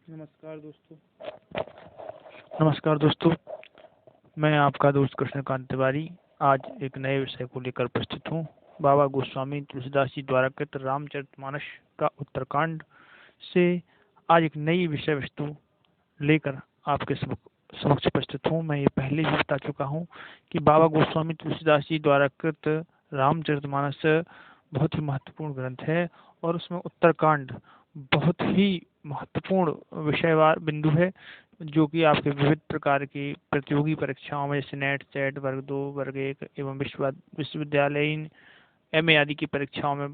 नमस्कार दोस्तों। मैं आपका दोस्त कृष्णकांत तिवारी आज एक नए विषय को लेकर उपस्थित हूँ। बाबा गोस्वामी तुलसीदास जी द्वारा कृत रामचरितमानस का उत्तरकांड से आज एक नई विषय वस्तु लेकर आपके समक्ष उपस्थित हूँ। मैं ये पहले भी बता चुका हूँ कि बाबा गोस्वामी तुलसीदास जी द्वारा कृत रामचरितमानस बहुत ही महत्वपूर्ण ग्रंथ है और उसमें उत्तरकांड बहुत ही महत्वपूर्ण विषयवार बिंदु है, जो कि आपके विविध प्रकार की प्रतियोगी परीक्षाओं में जैसे नेट, सेट, वर्ग 2, वर्ग 1 एवं विश्वविद्यालयीन एमए आदि की परीक्षाओं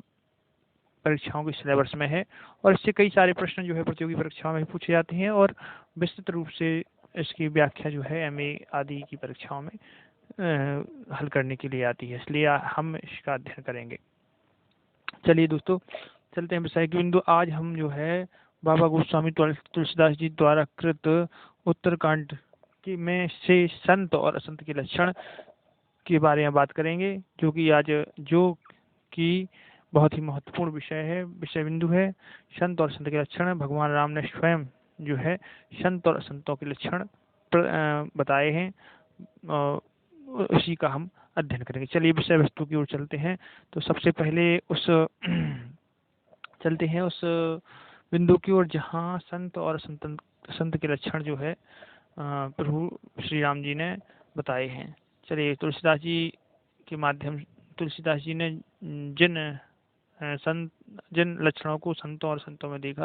के सिलेबस में है। और इससे कई सारे प्रश्न जो है प्रतियोगी परीक्षाओं में पूछे जाते हैं और विस्तृत रूप से इसकी व्याख्या जो है एमए आदि की परीक्षाओं में हल करने के लिए आती है, इसलिए हम इसका अध्ययन करेंगे। चलिए दोस्तों, चलते हैं विषय के बिंदु। आज हम जो है बाबा गोस्वामी तुलसीदास जी द्वारा कृत उत्तरकांड की में से संत और असंत के लक्षण के बारे में बात करेंगे, जो कि बहुत ही महत्वपूर्ण विषय बिंदु है। संत और संत के लक्षण भगवान राम ने स्वयं जो है संत और असंतों के लक्षण बताए हैं, उसी का हम अध्ययन करेंगे। चलिए विषय वस्तु की ओर चलते हैं। तो सबसे पहले चलते हैं उस बिंदु की ओर जहाँ संत और संत के लक्षण जो है प्रभु श्री राम जी ने बताए हैं। चलिए, तुलसीदास जी ने जिन लक्षणों को संतों और संतों में देखा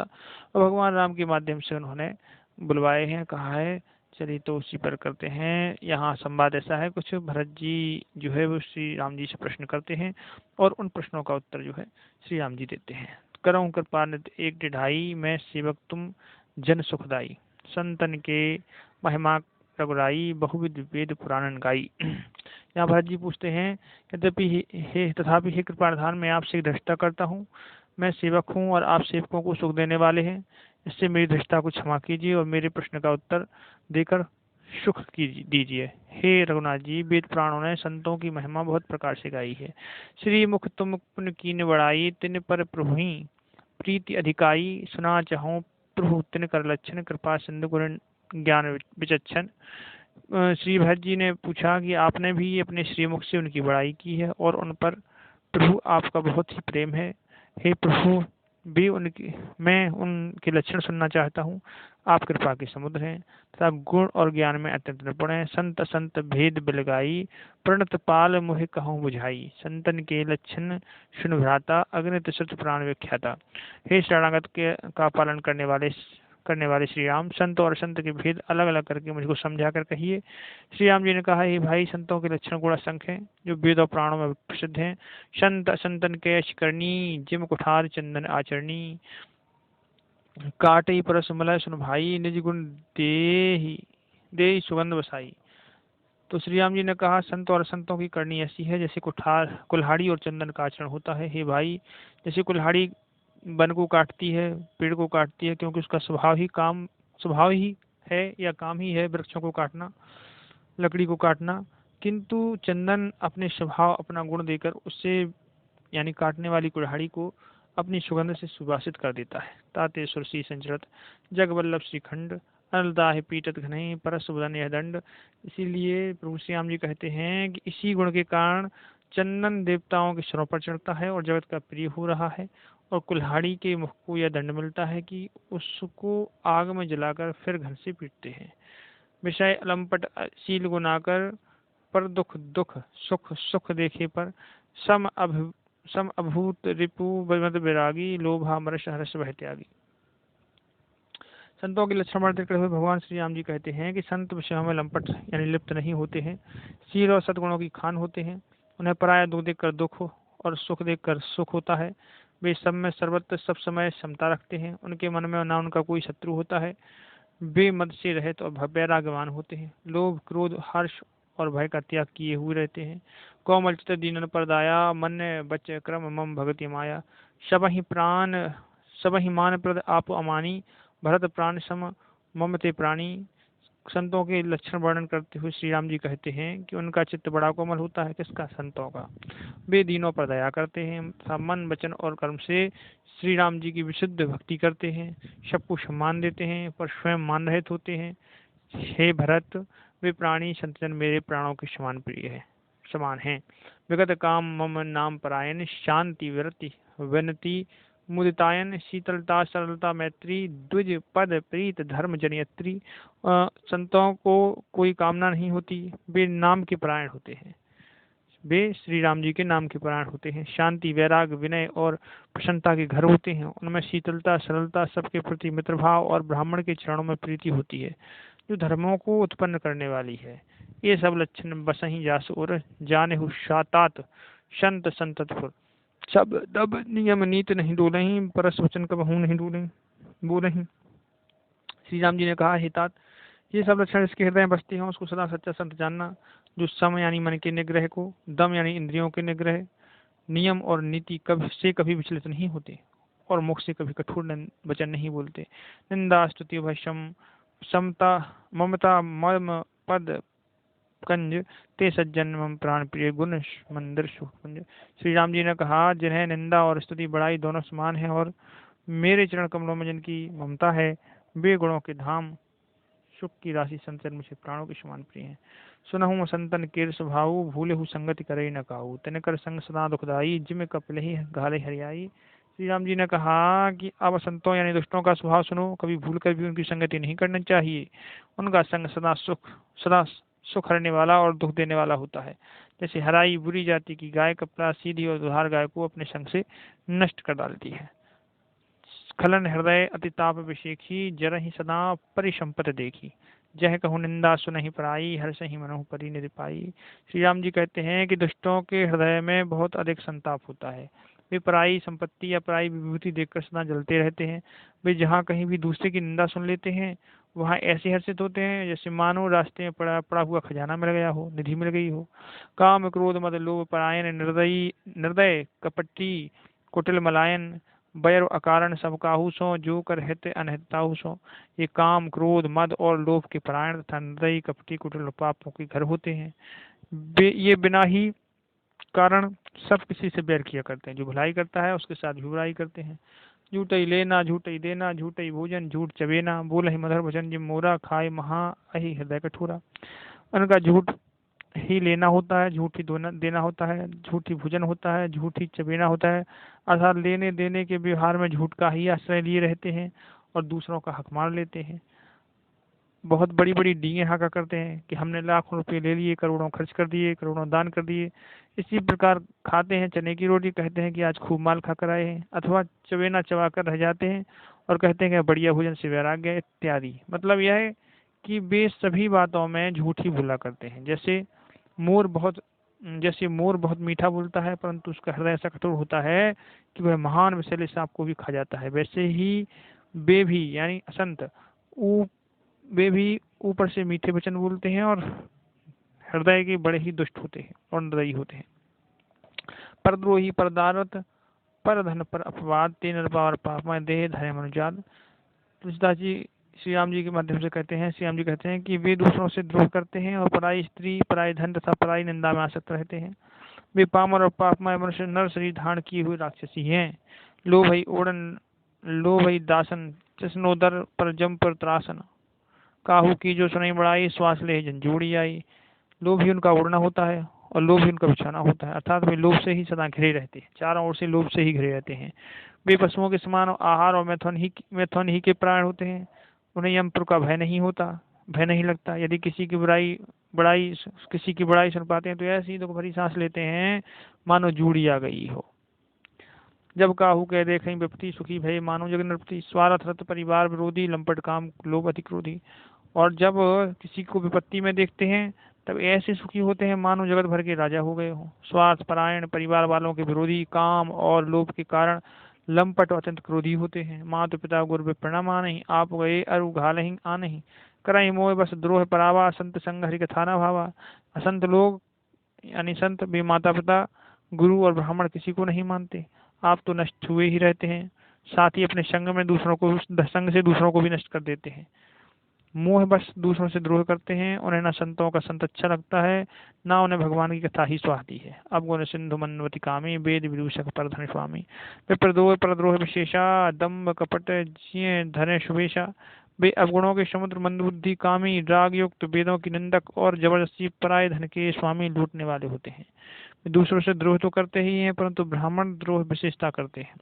और भगवान राम के माध्यम से उन्होंने बुलवाए हैं, कहा है। चलिए तो उसी पर करते हैं। यहाँ संवाद ऐसा है, कुछ भरत जी जो है वो श्री राम जी से प्रश्न करते हैं और उन प्रश्नों का उत्तर जो है श्री राम जी देते हैं। करऊं कृपा नित एक डिढ़ाई, मैं सेवक तुम जन सुखदाई, संतन के महिमा रघुराई, बहुविध वेद पुराणन गाई। यहाँ भरत जी पूछते हैं, तथापि हे कृपाधान, मैं आपसे एक दृष्टा करता हूँ। मैं सेवक हूँ और आप सेवकों को सुख देने वाले हैं, इससे मेरी दृष्टा को क्षमा कीजिए और मेरे प्रश्न का उत्तर देकर सुख दीजिए। हे रघुनाथ जी, वेद पुराणों ने संतों की महिमा बहुत प्रकार से गाई है। श्री मुख तुम पुण्य कीन बड़ाई, तिन पर प्रभु प्रीति अधिकाई, सुना चाहो प्रभु तिन कर लक्षण, कृपा सिंधु गुण ज्ञान विचक्षण। श्री भरत जी ने पूछा कि आपने भी अपने श्रीमुख से उनकी बड़ाई की है और उन पर प्रभु आपका बहुत ही प्रेम है। हे प्रभु, मैं उनके लक्षण सुनना चाहता हूँ। आप कृपा के समुद्र हैं तथा गुण और ज्ञान में अत्यंत निपुण हैं। संत संत भेद बिलगाई, प्रणत पाल मुहे कहूँ बुझाई, संतन के लक्षण सुन भ्राता, अग्नित श्रुत प्राण विख्याता। हे शरणागत का पालन करने वाले श्री राम, संत और संत के भेद अलग अलग करके मुझको समझा कर कहिए। श्री राम जी ने कहा, हे भाई, संतों के लक्षण गुण असंख्य हैं, जो वेद और पुराणों में प्रसिद्ध हैं। संत संतन कैश करनी, जिम कुठार चंदन आचरणी, काटई परस मलय सुन भाई, निज गुण दे सुगंध बसाई। तो श्री राम जी ने कहा, संत और संतों की करनी ऐसी है जैसे कुल्हाड़ी और चंदन का आचरण होता है। हे भाई, जैसे कुल्हाड़ी वन को काटती है, पेड़ को काटती है, क्योंकि उसका स्वभाव ही है या काम ही है वृक्षों को काटना, लकड़ी को काटना। किंतु चंदन अपने स्वभाव, अपना गुण देकर उससे यानी काटने वाली कुल्हाड़ी को अपनी सुगंध से सुवासित कर देता है। ताते सुरसी संचरत जग वल्लभ श्रीखंड, अनलदाह पीटत घने परस वदन यह दंड। इसीलिए प्रभु श्री राम जी कहते हैं कि इसी गुण के कारण चंदन देवताओं के सिरों पर चढ़ता है और जगत का प्रिय हो रहा है, और कुल्हाड़ी के मुख को यह दंड मिलता है कि उसको आग में जलाकर फिर घर से पीटते हैं। विषय अलंपट शील गुनाकर, पर दुख दुख सुख सुख देखे पर, सम अभूत रिपु मद विरागी, लोभा मरस हर्ष भय त्यागी। संतों के लक्षण वर्णित करते हुए भगवान श्री राम जी कहते हैं कि संत विषयों में लंपट यानी लिप्त नहीं होते हैं, शील और सद्गुणों की खान होते हैं। उन्हें पराया दुख देखकर दुख और सुख देखकर सुख होता है। वे सब में सर्वत्र सब समय समता रखते हैं। उनके मन में ना उनका कोई शत्रु होता है। वे मद से रहित और वैराग्यवान होते हैं। लोभ क्रोध हर्ष और भय का त्याग किए हुए रहते हैं। कोमल चित दीनन पर दाया, मन बच क्रम मम भगति माया, सब ही मान प्रद आप अमानी, भरत प्राण सम मम ते प्राणी, संतों के लक्षण वर्णन करते हुए श्री राम जी कहते हैं कि उनका चित्त बड़ा कोमल होता है। किसका? संतों का। वे दीनों पर दया करते हैं तथा मन वचन और कर्म से श्री राम जी की विशुद्ध भक्ति करते हैं। सबको सम्मान देते हैं पर स्वयं मान रहित होते हैं। हे भरत, वे प्राणी संतजन मेरे प्राणों के समान प्रिय है, समान हैं। विगत काम मम नाम परायण, शांति विरति विनति मुदितायन, शीतलता सरलता मैत्री, द्विज पद प्रीत धर्म जनयत्री। संतों को कोई कामना नहीं होती, वे नाम के परायण होते हैं, वे श्री राम जी के नाम के परायण होते हैं। शांति वैराग विनय और प्रसन्नता के घर होते हैं। उनमें शीतलता सरलता सबके प्रति मित्रभाव और ब्राह्मण के चरणों में प्रीति होती है जो धर्मों को उत्पन्न करने वाली है। ये सब लक्षण बसही जास और जाने हु शातात संत संततपुर। सब दब नियम नीत नहीं डोलहीं, परस वचन कबहू नहीं डोलें बोलहीं। श्री राम जी ने कहा, हे तात, ये सब लक्षण इसके हृदय में बसते हैं उसको सदा सच्चा संत जानना, जो सम यानी मन के निग्रह को, दम यानी इंद्रियों के निग्रह, नियम और नीति कभी विचलित नहीं होते और मुख से कभी कठोर वचन नहीं बोलते। निंदा स्तुति भशम समता ममता मर्म पद कंज ते सज्जन मम प्राण प्रिय गुण मंदिर सुखपुंज। श्री राम जी ने कहा, जिन्हें निंदा और स्तुति बड़ाई दोनों समान है और मेरे चरण कमलों में जिनकी ममता है, वे गुणों के धाम सुख की राशि संतजन मुझे प्राणों के समान प्रिय हैं। सुनहु संतन केर स्वभाव, भूले हु संगति करे न काऊ, तिनकर संग सदा दुखदाई, जिम कपिल ही घाले हरियाई। श्री राम जी ने कहा कि अब संतों यानी दुष्टों का स्वभाव सुनो, कभी भूल कर भी उनकी संगति नहीं करनी चाहिए। उनका संग सदा सुख हरने वाला और दुख देने वाला होता है। जैसे हराई बुरी जाति की गाय कपड़ा सीधी और दुधार गाय को अपने संग से नष्ट कर डालती है। खलन हृदय अतिताप विषेखी, जरहि सदा परिसंपत देखी, जह कहूँ निंदा सुनहि पराई, हर्ष ही मनहु परि निरपाई। श्री राम जी कहते हैं कि दुष्टों के हृदय में बहुत अधिक संताप होता है। वे पराई संपत्ति या पराई विभूति देखकर सदा जलते रहते हैं। वे जहाँ कहीं भी दूसरे की निंदा सुन लेते हैं वहाँ ऐसे हर्षित होते हैं जैसे मानो रास्ते में पड़ा हुआ खजाना मिल गया हो, निधि मिल गई हो। काम क्रोध मद लोभ परायण, निर्दय कपटी कुटिल मलायन, बैर अकारण सब काहू सो, जो कर हित अनहिताहु सो। ये काम क्रोध मद और लोभ के परायण तथा निर्दयी कपटी कुटिल पापों के घर होते हैं। ये बिना ही कारण सब किसी से बैर किया करते हैं। जो भलाई करता है उसके साथ भी बुराई करते हैं। झूठ ही लेना झूठ ही देना, झूठ ही भोजन झूठ चबेना, बोल ही मधुर वचन जिम मोरा, खाए महा अहि हृदय कठोरा। उनका झूठ ही लेना होता है, झूठ ही देना होता है, झूठ ही भोजन होता है, झूठ ही चबेना होता है। अर्थात लेने देने के व्यवहार में झूठ का ही आश्रय लिए रहते हैं और दूसरों का हक मार लेते हैं। बहुत बड़ी बड़ी डींगे हाका करते हैं कि हमने लाखों रुपए ले लिए, करोड़ों खर्च कर दिए, करोड़ों दान कर दिए। इसी प्रकार खाते हैं चने की रोटी, कहते हैं कि आज खूब माल खाकर आए हैं, अथवा चबेना चबा कर रह जाते हैं और कहते हैं कि बढ़िया भोजन से वैराग्य इत्यादि। मतलब यह है कि वे सभी बातों में झूठ ही बोला करते हैं। जैसे मोर बहुत मीठा बोलता है परंतु उसका हृदय ऐसा कठोर होता है कि वह महान विषैले सांप को भी खा जाता है, वैसे ही वे भी यानी असंत वे भी ऊपर से मीठे वचन बोलते हैं और हृदय के बड़े ही दुष्ट होते हैं और निर्दयी होते हैं। परद्रोही परदारत पर धन पर अपवाद, ते नरपावर पापमय देह धरे मनुजात। तुलसीदास जी श्री राम जी के माध्यम से कहते हैं, श्री राम जी कहते हैं कि वे दूसरों से द्रोह करते हैं और पराई स्त्री पराई धन तथा पराई निंदा में आसक्त रहते हैं। वे पामर और पापमय मनुष्य नर शरीर धारण किए हुए राक्षसी हैं। लो भई ओढ़न लो भई दासन, कृष्णोदर पर जम पर त्रासन, काहू की जो सुनई बड़ाई, श्वास ले झंझोड़ी आई। लोभ ही उनका उड़ना होता है और लोभ ही उनका बिछाना होता है। अर्थात वे लोभ से ही सदा घिरे रहते हैं, चारों ओर से लोभ से ही घिरे रहते हैं। वे पशुओं के समान आहार और मैथुन ही के प्राण होते हैं। उन्हें यमपुर का भय नहीं लगता। यदि किसी की बड़ाई सुन पाते हैं तो ऐसी दुख भरी सांस लेते हैं मानो जूड़ी आ गई हो। जब काहू कह देखें विपत्ति, सुखी भय मानो जग नृपति, स्वार्थ रत परिवार विरोधी, लंपट काम लोभ अति क्रोधी। और जब किसी को विपत्ति में देखते हैं तब ऐसे सुखी होते हैं मानो जगत भर के राजा हो गए हो। स्वार्थ परायण, परिवार वालों के विरोधी, काम और लोभ के कारण लंपट और अत्यंत क्रोधी होते हैं। माता पिता गुरु विप्रणाम आनहि, आप गए अरु घालहि आनहि, करहि मोह बस द्रोह परावा, संत संग हरि कथा न भावा। असंत लोग यानी संत भी माता पिता गुरु और ब्राह्मण किसी को नहीं मानते। आप तो नष्ट हुए ही रहते हैं, साथ ही अपने संग से दूसरों को भी नष्ट कर देते हैं। मोह बस दूसरों से द्रोह करते हैं। उन्हें न संतों का संत अच्छा लगता है, न उन्हें भगवान की कथा ही सुहाती है। अब गुण सिंधु मनवती कामी, वेद विदूषक परधन स्वामी। वे प्रद्रोह परद्रोह विशेषा, दम्भ कपट जिये धरे शुभेशा। वे अवगुणों के समुद्र, मंदबुद्धि, कामी, राग युक्त, वेदों की निंदक और जबरदस्ती पराये धन के स्वामी, लूटने वाले होते हैं। वे दूसरों से द्रोह तो करते ही हैं, परंतु ब्राह्मण द्रोह विशेषता करते हैं।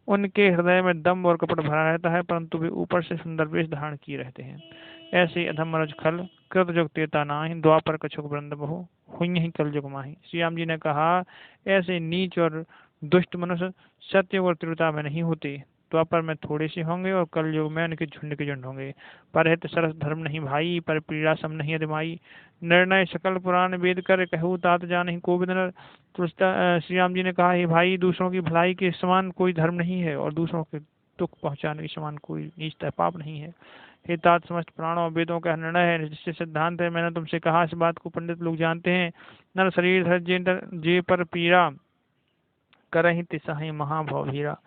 उनके हृदय में दम्भ और कपट भरा रहता है, परंतु वे ऊपर से सुंदर वेश धारण किए रहते हैं। ऐसे अधम रज खल कृत जुग तेता नाहि, द्वापर कछुक वृंद बहु हुई ही कल जुग माही। श्री राम जी ने कहा, ऐसे नीच और दुष्ट मनुष्य सत्य और त्रिवृता में नहीं होते। द्वापर में थोड़े से होंगे और कल युग में उनके झुंड के झुंड होंगे। परहित सरस धर्म नहीं भाई, पर पीड़ा सम नहीं अधिमाई। निर्णय सकल पुराण वेद कर, कहूँ तात जानहि कोविद नर। श्री राम जी ने कहा, हे भाई, दूसरों की भलाई के समान कोई धर्म नहीं है और दूसरों के दुख पहुंचाने के समान कोई नीचता पाप नहीं है। हे तात, समस्त पुराणों और वेदों का निर्णय है, जिससे सिद्धांत है। मैंने तुमसे कहा, इस बात को पंडित लोग जानते हैं। नर शरीर धर जे पर पीड़ा, करहि तिसहि महाभवभीरा।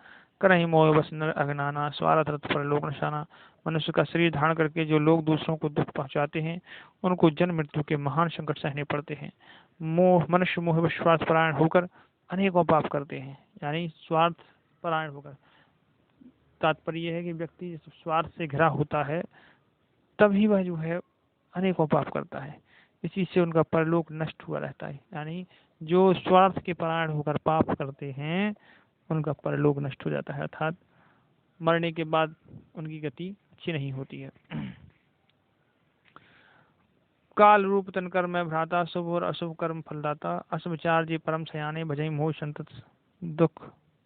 करहि मोह बस नर अज्ञाना, स्वार्थ रथ पर लोक नशाना। मनुष्य का शरीर धारण करके जो लोग दूसरों को दुख पहुंचाते हैं, उनको जन्म मृत्यु के महान संकट सहने पड़ते हैं। मनुष्य मोह व स्वार्थ परायण होकर अनेकों पाप करते हैं। यानी स्वार्थ परायण होकर, तात्पर्य है कि व्यक्ति जब स्वार्थ से घिरा होता है, तभी वह जो है अनेकों पाप करता है। इसी से उनका परलोक नष्ट हुआ रहता है। यानी जो स्वार्थ के परायण होकर पाप करते हैं, उनका परलोक नष्ट हो जाता है, अर्थात मरने के बाद उनकी गति अच्छी नहीं होती है। काल रूप तन कर मैं भ्राता, शुभ और अशुभ कर्म फलदाता। अस विचार जी परम सयाने, भजई मोह संतत दुख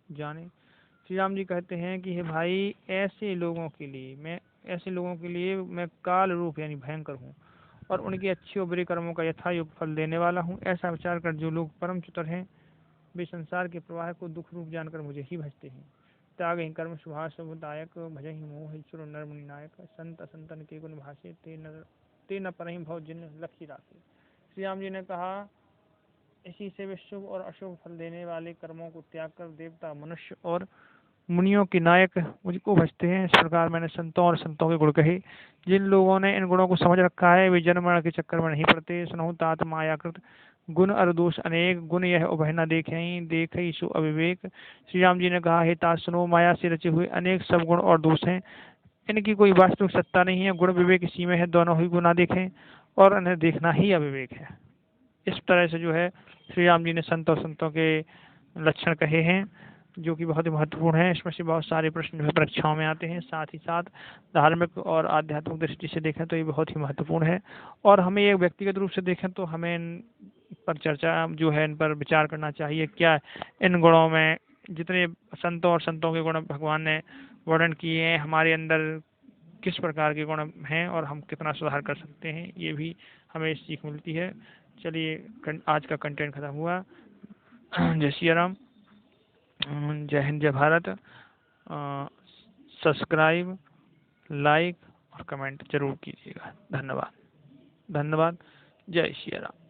जाने। श्री राम जी कहते हैं कि हे भाई, ऐसे लोगों के लिए मैं काल रूप यानी भयंकर हूँ और उनके अच्छे और बुरे कर्मों का यथायोग फल देने वाला हूँ। ऐसा विचार कर जो लोग परम चतुर हैं, वे संसार के प्रवाह को दुख रूप जानकर मुझे ही भजते हैं। त्याग ही कर्म सुभाष शुभदायक, भजहि मोह ईश्वर नर मुनि नायक। संत असंतन के गुण भाषे, ते न परहि भव जिन लक्ष्य राशि। श्री राम जी ने कहा, इसी से वे शुभ और अशुभ फल देने वाले कर्मों को त्याग कर देवता, मनुष्य और मुनियों के नायक मुझको भजते हैं। इस प्रकार मैंने संतों और संतों के गुण कहे। जिन लोगों ने इन गुणों को समझ रखा है, वे जन्म मरण के चक्कर में नहीं पड़ते। सुनहु तात मायाकृत गुण अर दोष अनेक, गुण यह उभय न देखे सो अविवेक। श्री राम जी ने कहा, हे तात सुनो, माया से रचे हुए अनेक सब गुण और दोष हैं। इनकी कोई वास्तविक सत्ता नहीं है। गुण विवेक इसी में है, दोनों ही गुना देखें और इन्हें देखना ही अविवेक है। इस तरह से जो है श्री राम जी ने संत और संतों के लक्षण कहे हैं, जो कि बहुत ही महत्वपूर्ण है। इसमें से बहुत सारे प्रश्न जो है परीक्षाओं में आते हैं। साथ ही साथ धार्मिक और आध्यात्मिक दृष्टि से देखें तो ये बहुत ही महत्वपूर्ण है। और हमें एक व्यक्तिगत रूप से देखें तो हमें इन पर चर्चा जो है, इन पर विचार करना चाहिए। क्या इन गुणों में, जितने संतों और संतों के गुण भगवान ने वर्णन किए हैं, हमारे अंदर किस प्रकार के गुण हैं और हम कितना सुधार कर सकते हैं, ये भी हमें सीख मिलती है। चलिए, आज का कंटेंट खत्म हुआ। जय श्री राम, जय हिंद, जय भारत। सब्सक्राइब, लाइक और कमेंट जरूर कीजिएगा। धन्यवाद। जय श्री राम।